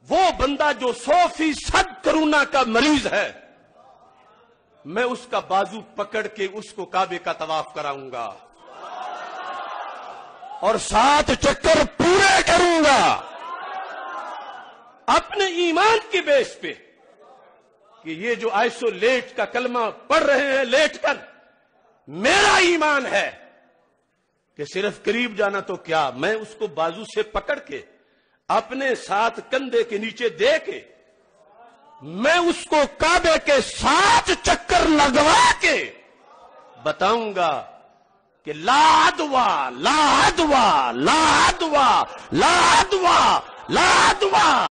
وہ بندہ جو 100% کرونا کا مریض ہے، میں اس کا بازو پکڑ کے اس کو کعبے کا طواف کراؤں گا اور 7 چکر پورے کروں گا اپنے ایمان کی بیس پہ کہ یہ جو آئسولیٹ کا کلمہ پڑھ رہے ہیں لیٹ کر، میرا ایمان ہے کہ صرف قریب جانا تو کیا، میں اس کو بازو سے پکڑ کے اپنے ساتھ کندھے کے نیچے دے کے میں اس کو کعبے کے 7 چکر لگوا کے بتاؤں گا کہ لا عدوہ لا عدوہ لا عدوہ لا عدوہ لا عدوہ۔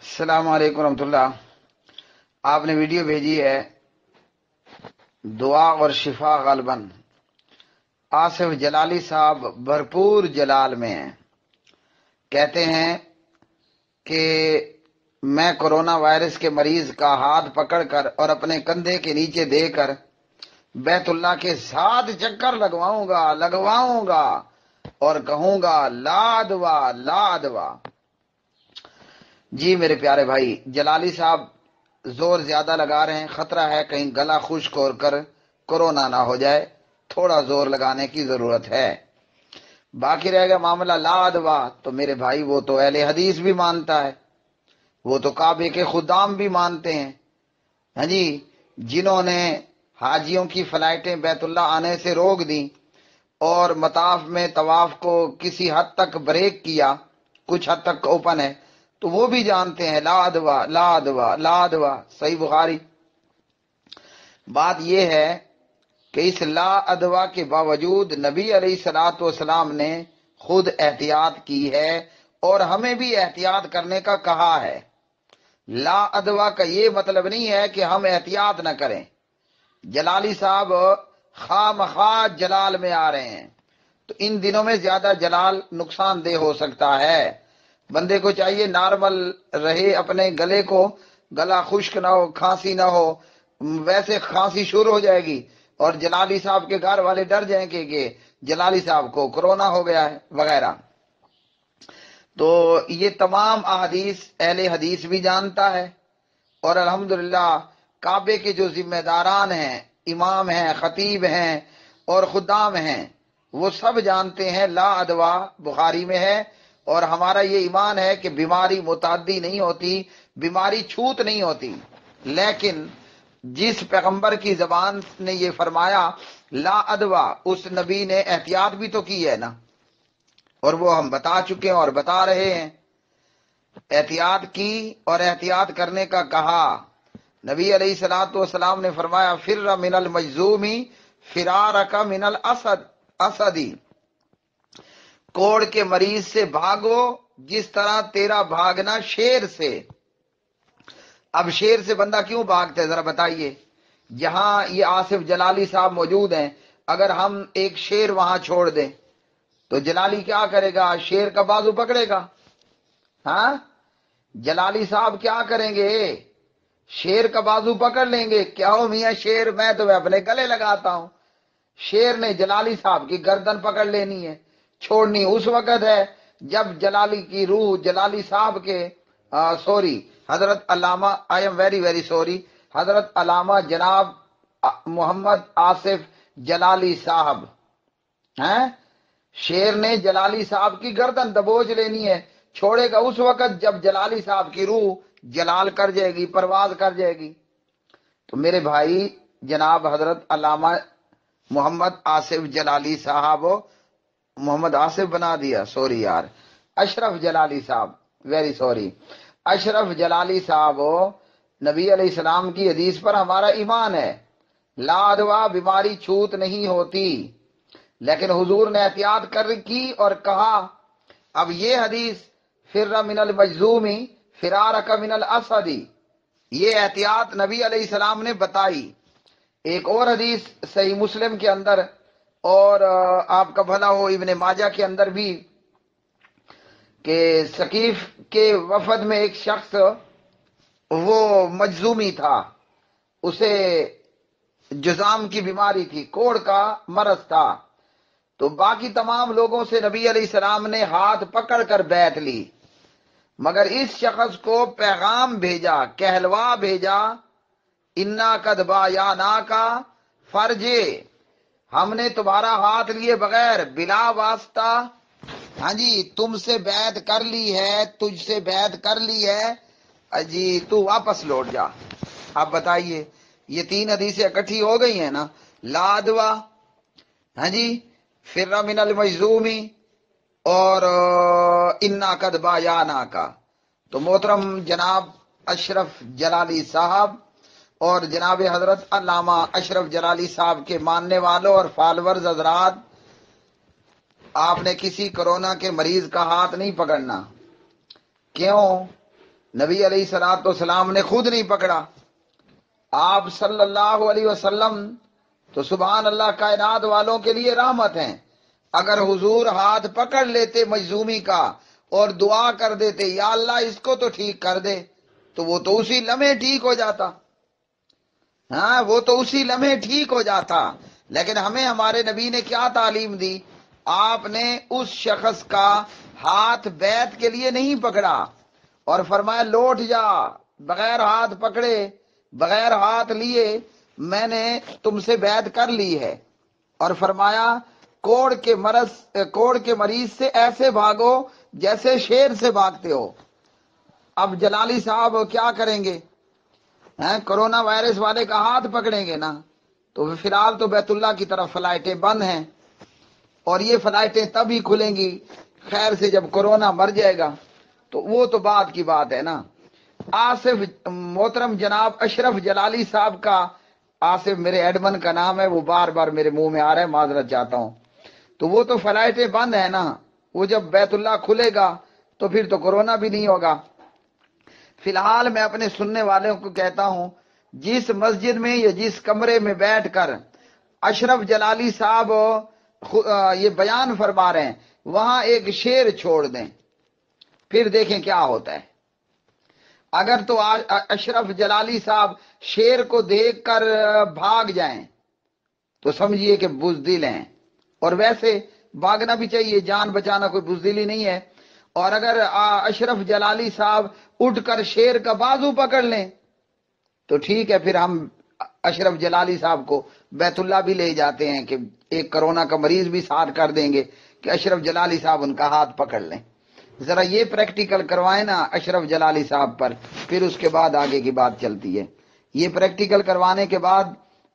السلام علیکم ورحمۃ اللہ۔ آپ نے ویڈیو بھیجی ہے دعا اور شفا غالباً آصف جلالی صاحب بھرپور جلال میں ہیں، کہتے ہیں کہ میں کرونا وائرس کے مریض کا ہاتھ پکڑ کر اور اپنے کندھے کے نیچے دے کر بیت اللہ کے 7 چکر لگواؤں گا اور کہوں گا لا دعا لا دعا۔ جی میرے پیارے بھائی، جلالی صاحب زور زیادہ لگا رہے ہیں، خطرہ ہے کہیں گلا خشک ہو کر کورونا نہ ہو جائے، تھوڑا زور لگانے کی ضرورت ہے۔ باقی رہ گیا معاملہ لا دعا، تو میرے بھائی وہ تو اہل حدیث بھی مانتا ہے، وہ تو کعبے کے خدام بھی مانتے ہیں، ہاں جی، جنہوں نے حاجیوں کی فلائٹیں بیت اللہ آنے سے روک دیں اور مطاف میں طواف کو کسی حد تک بریک کیا، کچھ حد تک اوپن ہے، تو وہ بھی جانتے ہیں لا دعا لا دعا لا دعا۔ صحیح بخاری۔ بات یہ ہے کہ اس لا دعا کے باوجود نبی علیہ الصلوۃ والسلام نے خود احتیاط کی ہے اور ہمیں بھی احتیاط کرنے کا کہا ہے۔ لا دعا کا یہ مطلب نہیں ہے کہ ہم احتیاط نہ کریں۔ جلالی صاحب خواہ مخواہ جلال میں آ رہے ہیں، تو ان دنوں میں زیادہ جلال نقصان دہ ہو سکتا ہے۔ بندے کو چاہیے نارمل رہے، اپنے گلے کو، گلا خشک نہ ہو، کھانسی نہ ہو، ویسے کھانسی شروع ہو جائے گی اور جلالی صاحب کے گھر والے ڈر جائیں کہ جلالی صاحب کو کرونا ہو گیا ہے وغیرہ۔ تو یہ تمام احادیث اہل حدیث بھی جانتا ہے، اور الحمدللہ کعبے کے جو ذمہ داران ہیں، امام ہیں، خطیب ہیں اور خدام ہیں، وہ سب جانتے ہیں لا دعا بخاری میں ہے۔ اور ہمارا یہ ایمان ہے کہ بیماری متعدی نہیں ہوتی، بیماری چھوت نہیں ہوتی، لیکن جس پیغمبر کی زبان نے یہ فرمایا لا دعا، اس نبی نے احتیاط بھی تو کی ہے نا، اور وہ ہم بتا چکے ہیں اور بتا رہے ہیں۔ احتیاط کی اور احتیاط کرنے کا کہا۔ نبی علیہ الصلوۃ والسلام نے فرمایا فر من المجذوم فرارک من الاسدی، کوڑ کے مریض سے بھاگو جس طرح تیرا بھاگنا شیر سے۔ اب شیر سے بندہ کیوں بھاگتا ہے ذرا بتائیے؟ جہاں یہ آصف جلالی صاحب موجود ہیں، اگر ہم ایک شیر وہاں چھوڑ دیں تو جلالی کیا کرے گا؟ شیر کا بازو پکڑے گا؟ ہاں، جلالی صاحب کیا کریں گے؟ شیر کا بازو پکڑ لیں گے، کیا ہو میاں شیر، میں تمہیں اپنے گلے لگاتا ہوں۔ شیر نے جلالی صاحب کی گردن پکڑ لینی ہے، چھوڑنی اس وقت ہے جب جلالی کی روح جلالی صاحب کے حضرت علامہ ویری سوری حضرت علامہ جناب محمد آصف جلالی صاحب ہیں، شیر نے جلالی صاحب کی گردن دبوچ لینی ہے، چھوڑے گا اس وقت جب جلالی صاحب کی روح جلال کر جائے گی، پرواز کر جائے گی۔ تو میرے بھائی جناب حضرت علامہ محمد آصف جلالی صاحب، محمد آصف بنا دیا، سوری یار، اشرف جلالی صاحب، ویری سوری، اشرف جلالی صاحب، نبی علیہ السلام کی حدیث پر ہمارا ایمان ہے، لا دعا بیماری چھوت نہیں ہوتی، لیکن حضور نے احتیاط کر کی اور کہا۔ اب یہ حدیث فر من المجذوم فرارک من الاسدی، یہ احتیاط نبی علیہ السلام نے بتائی۔ ایک اور حدیث صحیح مسلم کے اندر اور آپ کا بھلا ہو ابن ماجہ کے اندر بھی، کہ ثقیف کے وفد میں ایک شخص وہ مجذومی تھا، اسے جزام کی بیماری تھی، کوڑ کا مرض تھا، تو باقی تمام لوگوں سے نبی علیہ السلام نے ہاتھ پکڑ کر بیعت لی، مگر اس شخص کو پیغام بھیجا، کہلوا بھیجا، انا قد بایعناکا فرجے، ہم نے تمہارا ہاتھ لیے بغیر بلا واسطہ ہاں جی تم سے بیعت کر لی ہے، تجھ سے بیعت کر لی ہے، جی تو واپس لوٹ جا۔ اب بتائیے یہ تین حدیثیں اکٹھی ہو گئی ہیں نا، لادوا ہاں جی فر من المجذومی اور انا قد بایعناکا۔ تو محترم جناب اشرف جلالی صاحب اور جناب حضرت علامہ اشرف جلالی صاحب کے ماننے والوں اور فالورز حضرات، آپ نے کسی کورونا کے مریض کا ہاتھ نہیں پکڑنا۔ کیوں؟ نبی علیہ الصلوۃ والسلام نے خود نہیں پکڑا، آپ صلی اللہ علیہ وسلم تو سبحان اللہ کائنات والوں کے لیے رحمت ہیں۔ اگر حضور ہاتھ پکڑ لیتے مجذومی کا اور دعا کر دیتے یا اللہ اس کو تو ٹھیک کر دے، تو وہ تو اسی لمحے ٹھیک ہو جاتا، ہاں وہ تو اسی لمحے ٹھیک ہو جاتا۔ لیکن ہمیں ہمارے نبی نے کیا تعلیم دی؟ آپ نے اس شخص کا ہاتھ بیعت کے لیے نہیں پکڑا اور فرمایا لوٹ جا، بغیر ہاتھ پکڑے، بغیر ہاتھ لیے میں نے تم سے بیعت کر لی ہے، اور فرمایا کوڑ کے مریض سے ایسے بھاگو جیسے شیر سے بھاگتے ہو۔ اب جلالی صاحب کیا کریں گے؟ کرونا وائرس والے کا ہاتھ پکڑیں گے نا؟ تو فی الحال تو بیت اللہ کی طرف فلائٹیں بند ہیں، اور یہ فلائٹیں تبھی کھلیں گی خیر سے جب کورونا مر جائے گا، تو وہ تو بعد کی بات ہے نا۔ آصف محترم جناب اشرف جلالی صاحب کا، آصف میرے ایڈمن کا نام ہے، وہ بار بار میرے منہ میں آ رہا ہے، معذرت چاہتا ہوں، تو وہ تو فلائٹیں بند ہیں نا، وہ جب بیت اللہ کھلے گا تو پھر تو کورونا بھی نہیں ہوگا۔ فی الحال میں اپنے سننے والوں کو کہتا ہوں، جس مسجد میں یا جس کمرے میں بیٹھ کر اشرف جلالی صاحب یہ بیان فرما رہے ہیں، وہاں ایک شیر چھوڑ دیں، پھر دیکھیں کیا ہوتا ہے۔ اگر تو اشرف جلالی صاحب شیر کو دیکھ کر بھاگ جائیں تو سمجھیے کہ بزدل ہیں، اور ویسے بھاگنا بھی چاہیے، جان بچانا کوئی بزدلی نہیں ہے۔ اور اگر اشرف جلالی صاحب اٹھ کر شیر کا بازو پکڑ لیں تو ٹھیک ہے، پھر ہم اشرف جلالی صاحب کو بیت اللہ بھی لے جاتے ہیں کہ ایک کرونا کا مریض بھی ساتھ کر دیں گے کہ اشرف جلالی صاحب ان کا ہاتھ پکڑ لیں۔ ذرا یہ پریکٹیکل کروائیں نا اشرف جلالی صاحب پر، پھر اس کے بعد آگے کی بات چلتی ہے۔ یہ پریکٹیکل کروانے کے بعد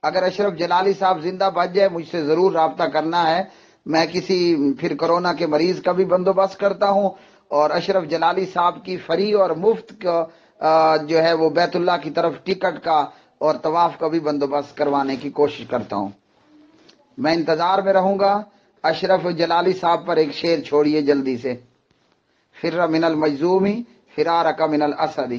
اگر اشرف جلالی صاحب زندہ بچ جائے، مجھ سے ضرور رابطہ کرنا ہے، میں کسی پھر کورونا کے مریض کا بھی بندوبست کرتا ہوں، اور اشرف جلالی صاحب کی فری اور مفت جو ہے وہ بیت اللہ کی طرف ٹکٹ کا اور طواف کا بھی بندوبست کروانے کی کوشش کرتا ہوں۔ میں انتظار میں رہوں گا۔ اشرف جلالی صاحب پر ایک شعر چھوڑیے جلدی سے، فر من المجذومی فرارک من الاسد۔